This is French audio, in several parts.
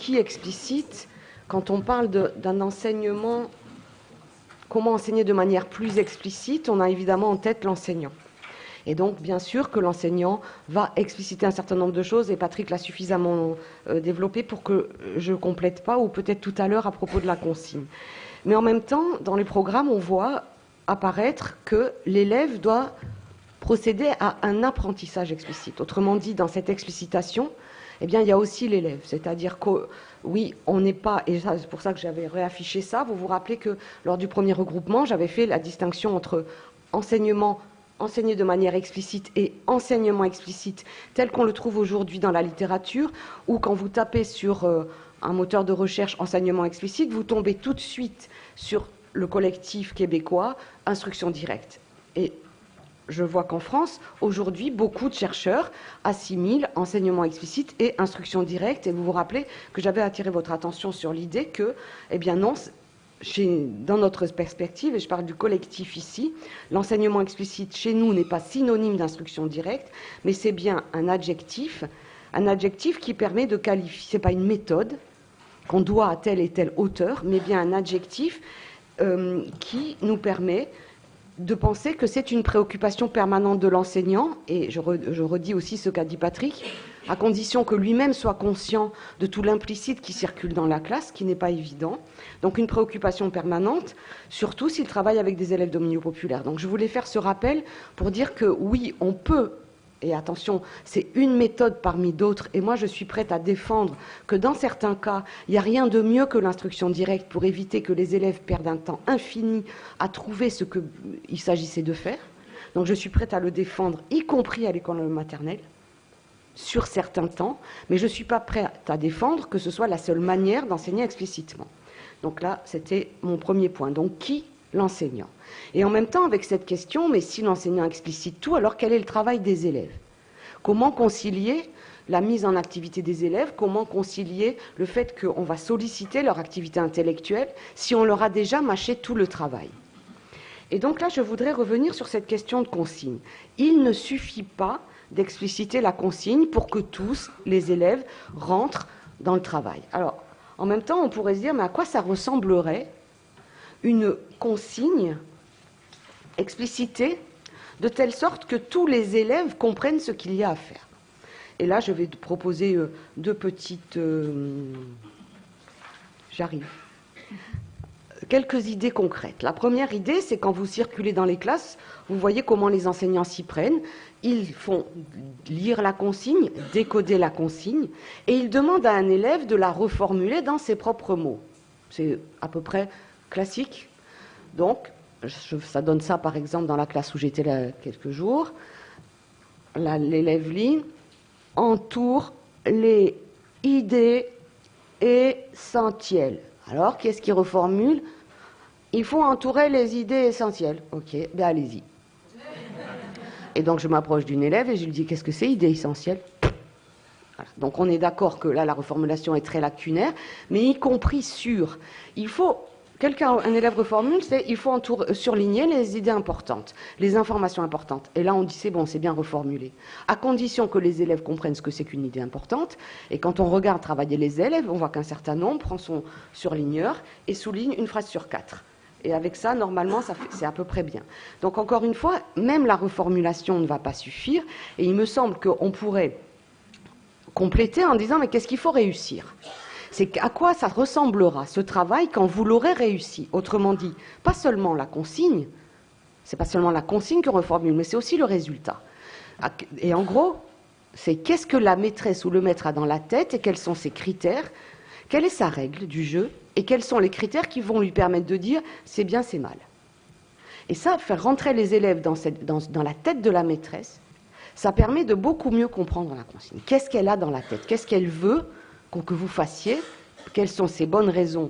qui explicite, quand on parle d'un enseignement, comment enseigner de manière plus explicite, on a évidemment en tête l'enseignant. Et donc, bien sûr que l'enseignant va expliciter un certain nombre de choses, et Patrick l'a suffisamment développé pour que je ne complète pas, ou peut-être tout à l'heure à propos de la consigne. Mais en même temps, dans les programmes, on voit apparaître que l'élève doit procéder à un apprentissage explicite. Autrement dit, dans cette explicitation, eh bien, il y a aussi l'élève. C'est-à-dire que, oui, on n'est pas, et c'est pour ça que j'avais réaffiché ça, vous vous rappelez que lors du premier regroupement, j'avais fait la distinction entre enseignement enseigné de manière explicite et enseignement explicite tel qu'on le trouve aujourd'hui dans la littérature, ou quand vous tapez sur un moteur de recherche enseignement explicite, vous tombez tout de suite sur le collectif québécois instruction directe. Et je vois qu'en France, aujourd'hui, beaucoup de chercheurs assimilent enseignement explicite et instruction directe. Et vous vous rappelez que j'avais attiré votre attention sur l'idée que, eh bien non, dans notre perspective, et je parle du collectif ici, l'enseignement explicite chez nous n'est pas synonyme d'instruction directe, mais c'est bien un adjectif qui permet de qualifier, ce n'est pas une méthode qu'on doit à tel et tel auteur, mais bien un adjectif qui nous permet de penser que c'est une préoccupation permanente de l'enseignant, et je redis aussi ce qu'a dit Patrick, à condition que lui-même soit conscient de tout l'implicite qui circule dans la classe, qui n'est pas évident. Donc une préoccupation permanente, surtout s'il travaille avec des élèves de milieu populaire. Donc je voulais faire ce rappel pour dire que oui, on peut, et attention, c'est une méthode parmi d'autres, et moi je suis prête à défendre que dans certains cas, il n'y a rien de mieux que l'instruction directe pour éviter que les élèves perdent un temps infini à trouver ce qu'il s'agissait de faire. Donc je suis prête à le défendre, y compris à l'école maternelle, sur certains temps, mais je ne suis pas prête à défendre que ce soit la seule manière d'enseigner explicitement. Donc là, c'était mon premier point. Donc qui? L'enseignant. Et en même temps, avec cette question, mais si l'enseignant explicite tout, alors quel est le travail des élèves? Comment concilier la mise en activité des élèves? Comment concilier le fait qu'on va solliciter leur activité intellectuelle si on leur a déjà mâché tout le travail? Et donc là, je voudrais revenir sur cette question de consigne. Il ne suffit pas d'expliciter la consigne pour que tous les élèves rentrent dans le travail. Alors, en même temps, on pourrait se dire, mais à quoi ça ressemblerait une consigne explicitée de telle sorte que tous les élèves comprennent ce qu'il y a à faire? Et là, je vais proposer deux petites... J'arrive. Quelques idées concrètes. La première idée, c'est quand vous circulez dans les classes, vous voyez comment les enseignants s'y prennent. Ils font lire la consigne, décoder la consigne, et ils demandent à un élève de la reformuler dans ses propres mots. C'est à peu près classique. Donc, ça donne ça, par exemple, dans la classe où j'étais là quelques jours. L'élève lit « entoure les idées essentielles ». Alors, qu'est-ce qu'il reformule? Il faut entourer les idées essentielles. Ok, ben allez-y. Et donc, je m'approche d'une élève et je lui dis, qu'est-ce que c'est, idée essentielle? Voilà. Donc, on est d'accord que là, la reformulation est très lacunaire, mais y compris sur, il faut, un élève reformule, c'est, il faut surligner les idées importantes, les informations importantes. Et là, on dit, c'est bon, c'est bien reformulé. À condition que les élèves comprennent ce que c'est qu'une idée importante. Et quand on regarde travailler les élèves, on voit qu'un certain nombre prend son surligneur et souligne une phrase sur 4. Et avec ça, normalement, c'est à peu près bien. Donc, encore une fois, même la reformulation ne va pas suffire. Et il me semble qu'on pourrait compléter en disant, mais qu'est-ce qu'il faut réussir? C'est à quoi ça ressemblera, ce travail, quand vous l'aurez réussi? Autrement dit, pas seulement la consigne, c'est pas seulement la consigne qu'on reformule, mais c'est aussi le résultat. Et en gros, c'est qu'est-ce que la maîtresse ou le maître a dans la tête et quels sont ses critères, quelle est sa règle du jeu, et quels sont les critères qui vont lui permettre de dire c'est bien, c'est mal. Et ça, faire rentrer les élèves dans la tête de la maîtresse, ça permet de beaucoup mieux comprendre la consigne. Qu'est-ce qu'elle a dans la tête? Qu'est-ce qu'elle veut que vous fassiez? Quelles sont ses bonnes raisons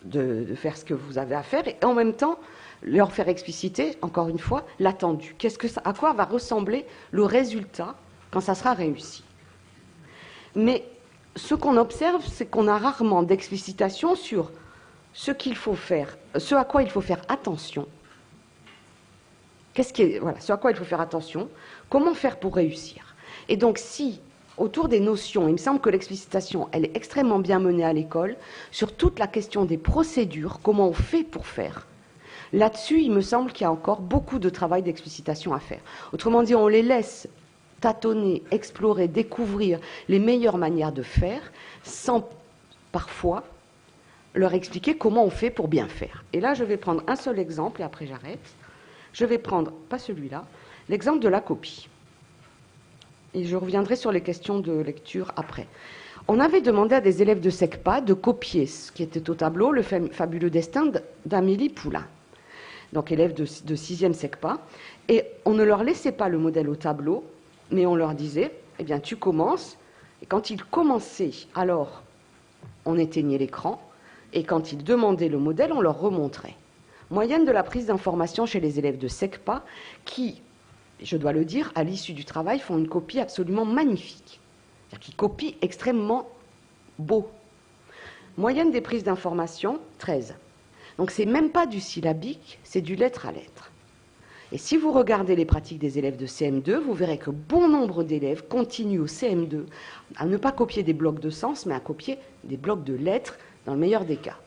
de faire ce que vous avez à faire? Et en même temps, leur faire expliciter, encore une fois, l'attendu. À quoi va ressembler le résultat quand ça sera réussi? Mais ce qu'on observe, c'est qu'on a rarement d'explicitation sur ce qu'il faut faire, ce à quoi il faut faire attention. Ce à quoi il faut faire attention, comment faire pour réussir. Et donc, si autour des notions. Il me semble que l'explicitation, elle est extrêmement bien menée à l'école, sur toute la question des procédures, comment on fait pour faire. Là-dessus, il me semble qu'il y a encore beaucoup de travail d'explicitation à faire. Autrement dit, on les laisse tâtonner, explorer, découvrir les meilleures manières de faire, sans parfois leur expliquer comment on fait pour bien faire. Et là, je vais prendre un seul exemple, et après j'arrête. Je vais prendre, pas celui-là, l'exemple de la copie. Et je reviendrai sur les questions de lecture après. On avait demandé à des élèves de SECPA de copier ce qui était au tableau, le fabuleux destin d'Amélie Poulain, donc élève de 6e SECPA, et on ne leur laissait pas le modèle au tableau, mais on leur disait, eh bien tu commences, et quand ils commençaient, alors on éteignait l'écran, et quand ils demandaient le modèle, on leur remontrait. Moyenne de la prise d'information chez les élèves de SECPA, qui, je dois le dire, à l'issue du travail, font une copie absolument magnifique. C'est-à-dire qu'ils copient extrêmement beau. Moyenne des prises d'information, 13. Donc c'est même pas du syllabique, c'est du lettre à lettre. Et si vous regardez les pratiques des élèves de CM2, vous verrez que bon nombre d'élèves continuent au CM2 à ne pas copier des blocs de sens, mais à copier des blocs de lettres, dans le meilleur des cas.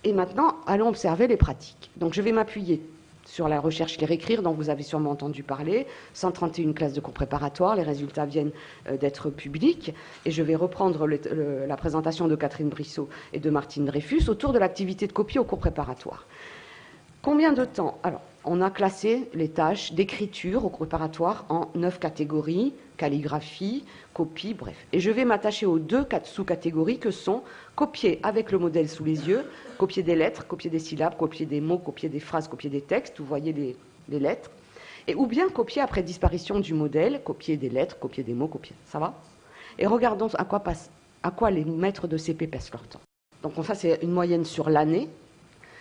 Et maintenant, allons observer les pratiques. Donc je vais m'appuyer sur la recherche Lire-Écrire, dont vous avez sûrement entendu parler, 131 classes de cours préparatoires, les résultats viennent d'être publics, et je vais reprendre la présentation de Catherine Brissot et de Martine Dreyfus autour de l'activité de copie au cours préparatoire. Combien de temps? Alors, on a classé les tâches d'écriture au cours préparatoire en 9 catégories, calligraphie, copie, bref. Et je vais m'attacher aux 2 sous-catégories que sont copier avec le modèle sous les yeux, copier des lettres, copier des syllabes, copier des mots, copier des phrases, copier des textes, vous voyez les lettres, et ou bien copier après disparition du modèle, copier des lettres, copier des mots, copier, ça va? Et regardons à quoi les maîtres de CP passent leur temps. Donc ça, c'est une moyenne sur l'année.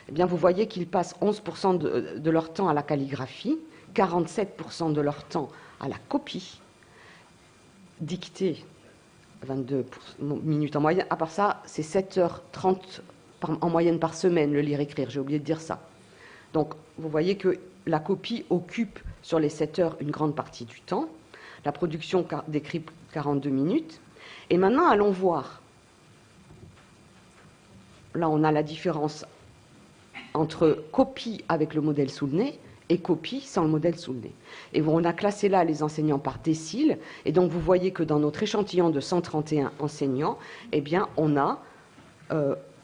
Eh bien, vous voyez qu'ils passent 11% de leur temps à la calligraphie, 47% de leur temps à la copie, dictée 22 minutes en moyenne. À part ça, c'est 7h30 en moyenne par semaine, le lire-écrire, j'ai oublié de dire ça. Donc, vous voyez que la copie occupe sur les 7 heures une grande partie du temps, la production d'écrit 42 minutes. Et maintenant, allons voir. Là, on a la différence entre copie avec le modèle sous le nez et copie sans le modèle sous le nez. Et on a classé là les enseignants par décile, et donc vous voyez que dans notre échantillon de 131 enseignants, eh bien, on a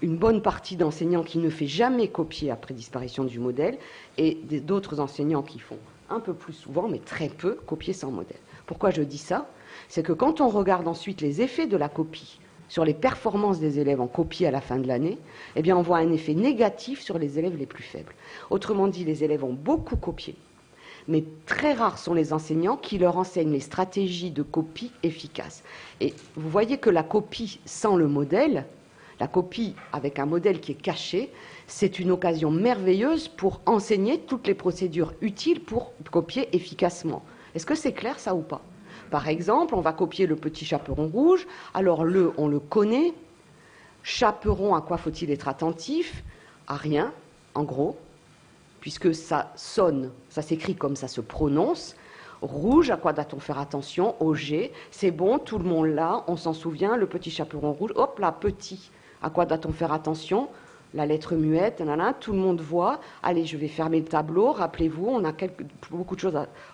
une bonne partie d'enseignants qui ne fait jamais copier après disparition du modèle, et d'autres enseignants qui font un peu plus souvent, mais très peu, copier sans modèle. Pourquoi je dis ça? C'est que quand on regarde ensuite les effets de la copie sur les performances des élèves en copie à la fin de l'année, eh bien, on voit un effet négatif sur les élèves les plus faibles. Autrement dit, les élèves ont beaucoup copié, mais très rares sont les enseignants qui leur enseignent les stratégies de copie efficaces. Et vous voyez que la copie sans le modèle, la copie avec un modèle qui est caché, c'est une occasion merveilleuse pour enseigner toutes les procédures utiles pour copier efficacement. Est-ce que c'est clair, ça, ou pas? Par exemple, on va copier le petit chaperon rouge. Alors, on le connaît. Chaperon, à quoi faut-il être attentif? À rien, en gros, puisque ça sonne, ça s'écrit comme ça se prononce. Rouge, à quoi doit-on faire attention? Au G, c'est bon, tout le monde là, on s'en souvient, le petit chaperon rouge. Hop là, petit, à quoi doit-on faire attention? La lettre muette, nanana, tout le monde voit. Allez, je vais fermer le tableau. Rappelez-vous, on a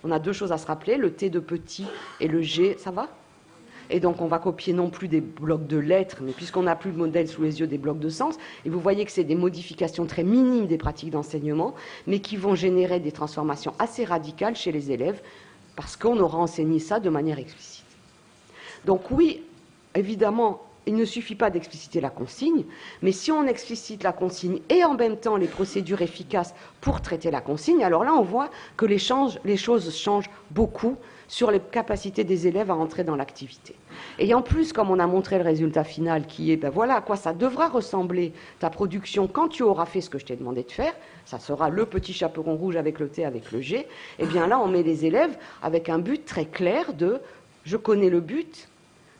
on a 2 choses à se rappeler, le T de petit et le G, ça va? Et donc, on va copier non plus des blocs de lettres, mais puisqu'on n'a plus le modèle sous les yeux, des blocs de sens. Et vous voyez que c'est des modifications très minimes des pratiques d'enseignement, mais qui vont générer des transformations assez radicales chez les élèves, parce qu'on aura enseigné ça de manière explicite. Donc oui, évidemment, il ne suffit pas d'expliciter la consigne, mais si on explicite la consigne et en même temps les procédures efficaces pour traiter la consigne, alors là on voit que les choses changent beaucoup sur les capacités des élèves à entrer dans l'activité. Et en plus, comme on a montré le résultat final qui est, ben voilà à quoi ça devra ressembler ta production quand tu auras fait ce que je t'ai demandé de faire, ça sera le petit chaperon rouge avec le T, avec le G, et bien là on met les élèves avec un but très clair de « je connais le but »,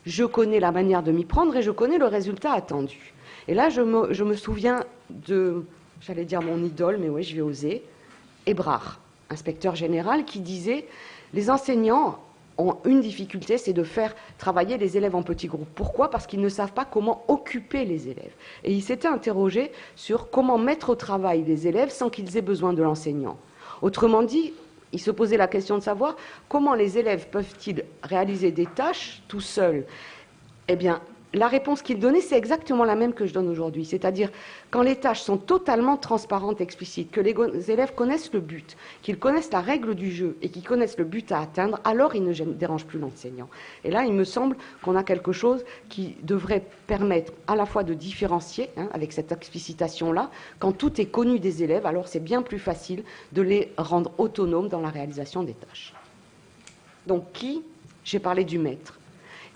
je connais la manière de m'y prendre et je connais le résultat attendu. Et là, je me souviens de, j'allais dire mon idole, mais oui, je vais oser, Hébrard, inspecteur général, qui disait « Les enseignants ont une difficulté, c'est de faire travailler les élèves en petits groupes. Pourquoi? Parce qu'ils ne savent pas comment occuper les élèves. Et ils s'étaient interrogés sur comment mettre au travail les élèves sans qu'ils aient besoin de l'enseignant. Autrement dit, ils se posaient la question de savoir comment les élèves peuvent-ils réaliser des tâches tout seuls. Eh bien, la réponse qu'ils donnaient, c'est exactement la même que je donne aujourd'hui. C'est-à-dire, quand les tâches sont totalement transparentes, explicites, que les élèves connaissent le but, qu'ils connaissent la règle du jeu et qu'ils connaissent le but à atteindre, alors ils ne dérangent plus l'enseignant. Et là, il me semble qu'on a quelque chose qui devrait permettre à la fois de différencier, avec cette explicitation-là, quand tout est connu des élèves, alors c'est bien plus facile de les rendre autonomes dans la réalisation des tâches. Donc, j'ai parlé du maître.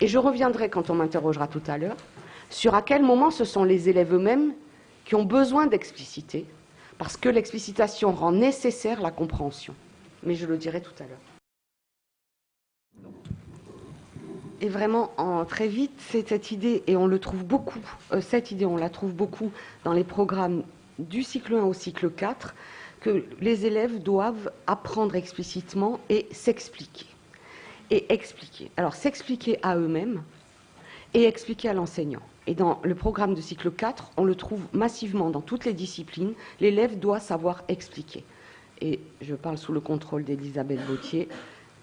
Et je reviendrai, quand on m'interrogera tout à l'heure, sur à quel moment ce sont les élèves eux-mêmes qui ont besoin d'expliciter, parce que l'explicitation rend nécessaire la compréhension. Mais je le dirai tout à l'heure. Et vraiment, très vite, c'est cette idée, et on le trouve beaucoup, on la trouve beaucoup dans les programmes du cycle 1 au cycle 4, que les élèves doivent apprendre explicitement et s'expliquer. Et expliquer. Alors, s'expliquer à eux-mêmes et expliquer à l'enseignant. Et dans le programme de cycle 4, on le trouve massivement dans toutes les disciplines. L'élève doit savoir expliquer. Et je parle sous le contrôle d'Elisabeth Bautier,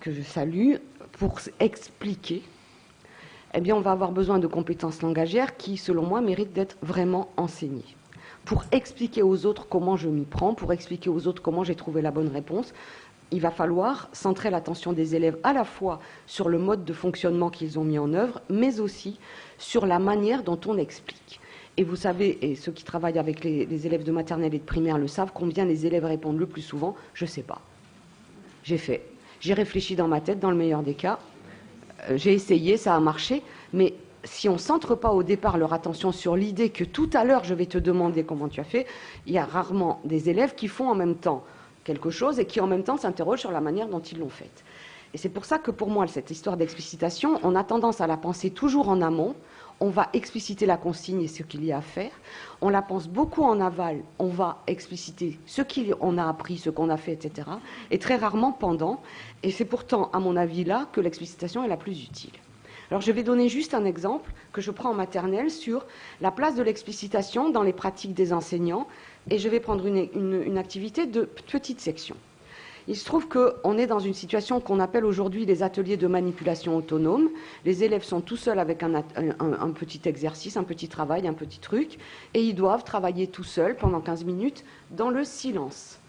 que je salue. Pour expliquer, eh bien, on va avoir besoin de compétences langagières qui, selon moi, méritent d'être vraiment enseignées. Pour expliquer aux autres comment je m'y prends, pour expliquer aux autres comment j'ai trouvé la bonne réponse, il va falloir centrer l'attention des élèves à la fois sur le mode de fonctionnement qu'ils ont mis en œuvre, mais aussi sur la manière dont on explique. Et vous savez, et ceux qui travaillent avec les élèves de maternelle et de primaire le savent, combien les élèves répondent le plus souvent « je ne sais pas ». J'ai fait, j'ai réfléchi dans ma tête, dans le meilleur des cas, j'ai essayé, ça a marché, mais si on ne centre pas au départ leur attention sur l'idée que tout à l'heure je vais te demander comment tu as fait, il y a rarement des élèves qui font en même temps quelque chose et qui en même temps s'interrogent sur la manière dont ils l'ont faite. Et c'est pour ça que pour moi, cette histoire d'explicitation, on a tendance à la penser toujours en amont. On va expliciter la consigne et ce qu'il y a à faire. On la pense beaucoup en aval. On va expliciter ce qu'on a appris, ce qu'on a fait, etc. Et très rarement pendant. Et c'est pourtant, à mon avis, là que l'explicitation est la plus utile. Alors je vais donner juste un exemple que je prends en maternelle sur la place de l'explicitation dans les pratiques des enseignants. Et je vais prendre une activité de petite section. Il se trouve qu'on est dans une situation qu'on appelle aujourd'hui les ateliers de manipulation autonome. Les élèves sont tout seuls avec un petit exercice, un petit travail, un petit truc, et ils doivent travailler tout seuls pendant 15 minutes dans le silence.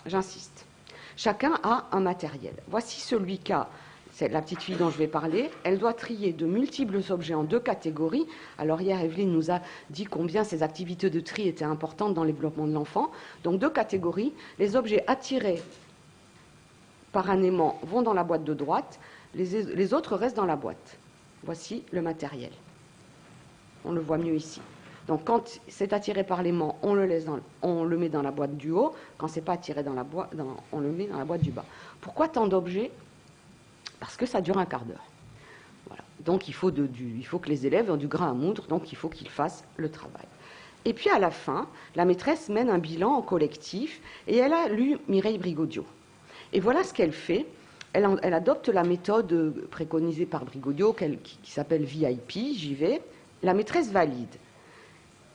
J'insiste. Chacun a un matériel. Voici celui qu'a c'est la petite fille dont je vais parler. Elle doit trier de multiples objets en 2 catégories. Alors hier, Evelyne nous a dit combien ces activités de tri étaient importantes dans le développement de l'enfant. Donc 2 catégories. Les objets attirés par un aimant vont dans la boîte de droite. Les autres restent dans la boîte. Voici le matériel. On le voit mieux ici. Donc quand c'est attiré par l'aimant, on le met dans la boîte du haut. Quand c'est pas attiré dans la boîte, on le met dans la boîte du bas. Pourquoi tant d'objets ? Parce que ça dure un quart d'heure. Voilà. Donc il faut que les élèves aient du grain à moudre, donc il faut qu'ils fassent le travail. Et puis à la fin, la maîtresse mène un bilan en collectif et elle a lu Mireille Brigodiot. Et voilà ce qu'elle fait. Elle adopte la méthode préconisée par Brigodiot qui s'appelle VIP, j'y vais. La maîtresse valide.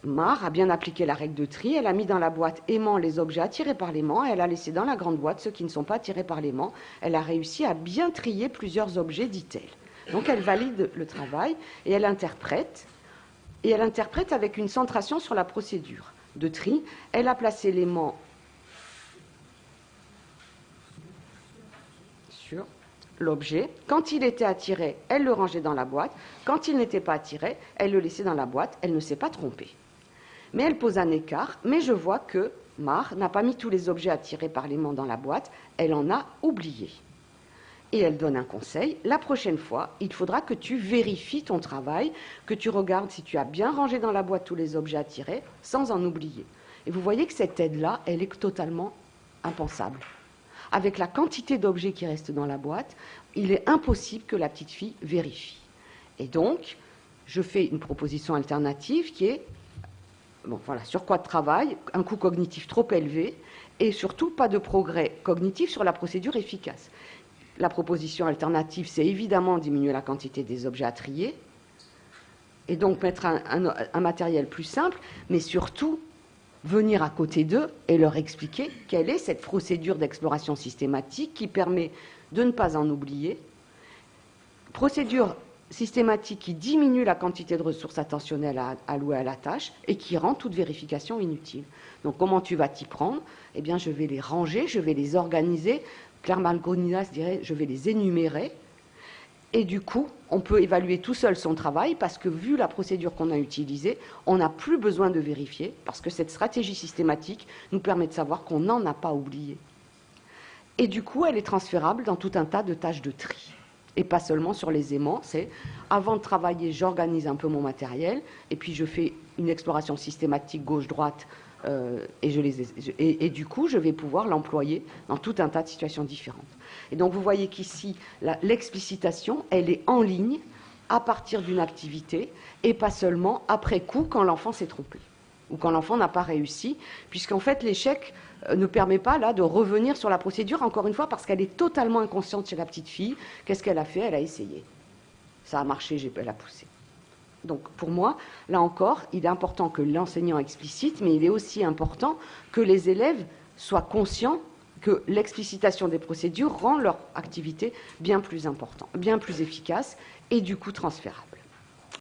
Mar a bien appliqué la règle de tri, elle a mis dans la boîte aimant les objets attirés par l'aimant et elle a laissé dans la grande boîte ceux qui ne sont pas attirés par l'aimant. Elle a réussi à bien trier plusieurs objets, dit-elle. Donc elle valide le travail et elle interprète avec une centration sur la procédure de tri. Elle a placé l'aimant sur l'objet. Quand il était attiré, elle le rangeait dans la boîte. Quand il n'était pas attiré, elle le laissait dans la boîte. Elle ne s'est pas trompée. Mais elle pose un écart, mais je vois que Mar n'a pas mis tous les objets attirés par l'aimant dans la boîte, elle en a oublié. Et elle donne un conseil, la prochaine fois, il faudra que tu vérifies ton travail, que tu regardes si tu as bien rangé dans la boîte tous les objets attirés, sans en oublier. Et vous voyez que cette aide-là, elle est totalement impensable. Avec la quantité d'objets qui restent dans la boîte, il est impossible que la petite fille vérifie. Et donc, je fais une proposition alternative qui est surcroît de travail, un coût cognitif trop élevé et surtout pas de progrès cognitif sur la procédure efficace. la proposition alternative, c'est évidemment diminuer la quantité des objets à trier, et donc mettre un matériel plus simple, mais surtout venir à côté d'eux et leur expliquer quelle est cette procédure d'exploration systématique qui permet de ne pas en oublier, procédure systématique qui diminue la quantité de ressources attentionnelles allouées à la tâche et qui rend toute vérification inutile. Donc comment tu vas t'y prendre? Eh bien, je vais les ranger, je vais les organiser. Claire Malgoninas dirait, je vais les énumérer. Et du coup, on peut évaluer tout seul son travail parce que, vu la procédure qu'on a utilisée, on n'a plus besoin de vérifier parce que cette stratégie systématique nous permet de savoir qu'on n'en a pas oublié. Et du coup, elle est transférable dans tout un tas de tâches de tri. Et pas seulement sur les aimants, c'est avant de travailler, j'organise un peu mon matériel et puis je fais une exploration systématique gauche-droite et du coup, je vais pouvoir l'employer dans tout un tas de situations différentes. Et donc, vous voyez qu'ici, l'explicitation, elle est en ligne à partir d'une activité et pas seulement après coup quand l'enfant s'est trompé ou quand l'enfant n'a pas réussi, puisqu'en fait, l'échec ne permet pas là de revenir sur la procédure, encore une fois, parce qu'elle est totalement inconsciente chez la petite fille. Qu'est-ce qu'elle a fait? Elle a essayé. Ça a marché, elle a poussé. Donc, pour moi, là encore, il est important que l'enseignant explicite, mais il est aussi important que les élèves soient conscients que l'explicitation des procédures rend leur activité bien plus importante, bien plus efficace et du coup transférable.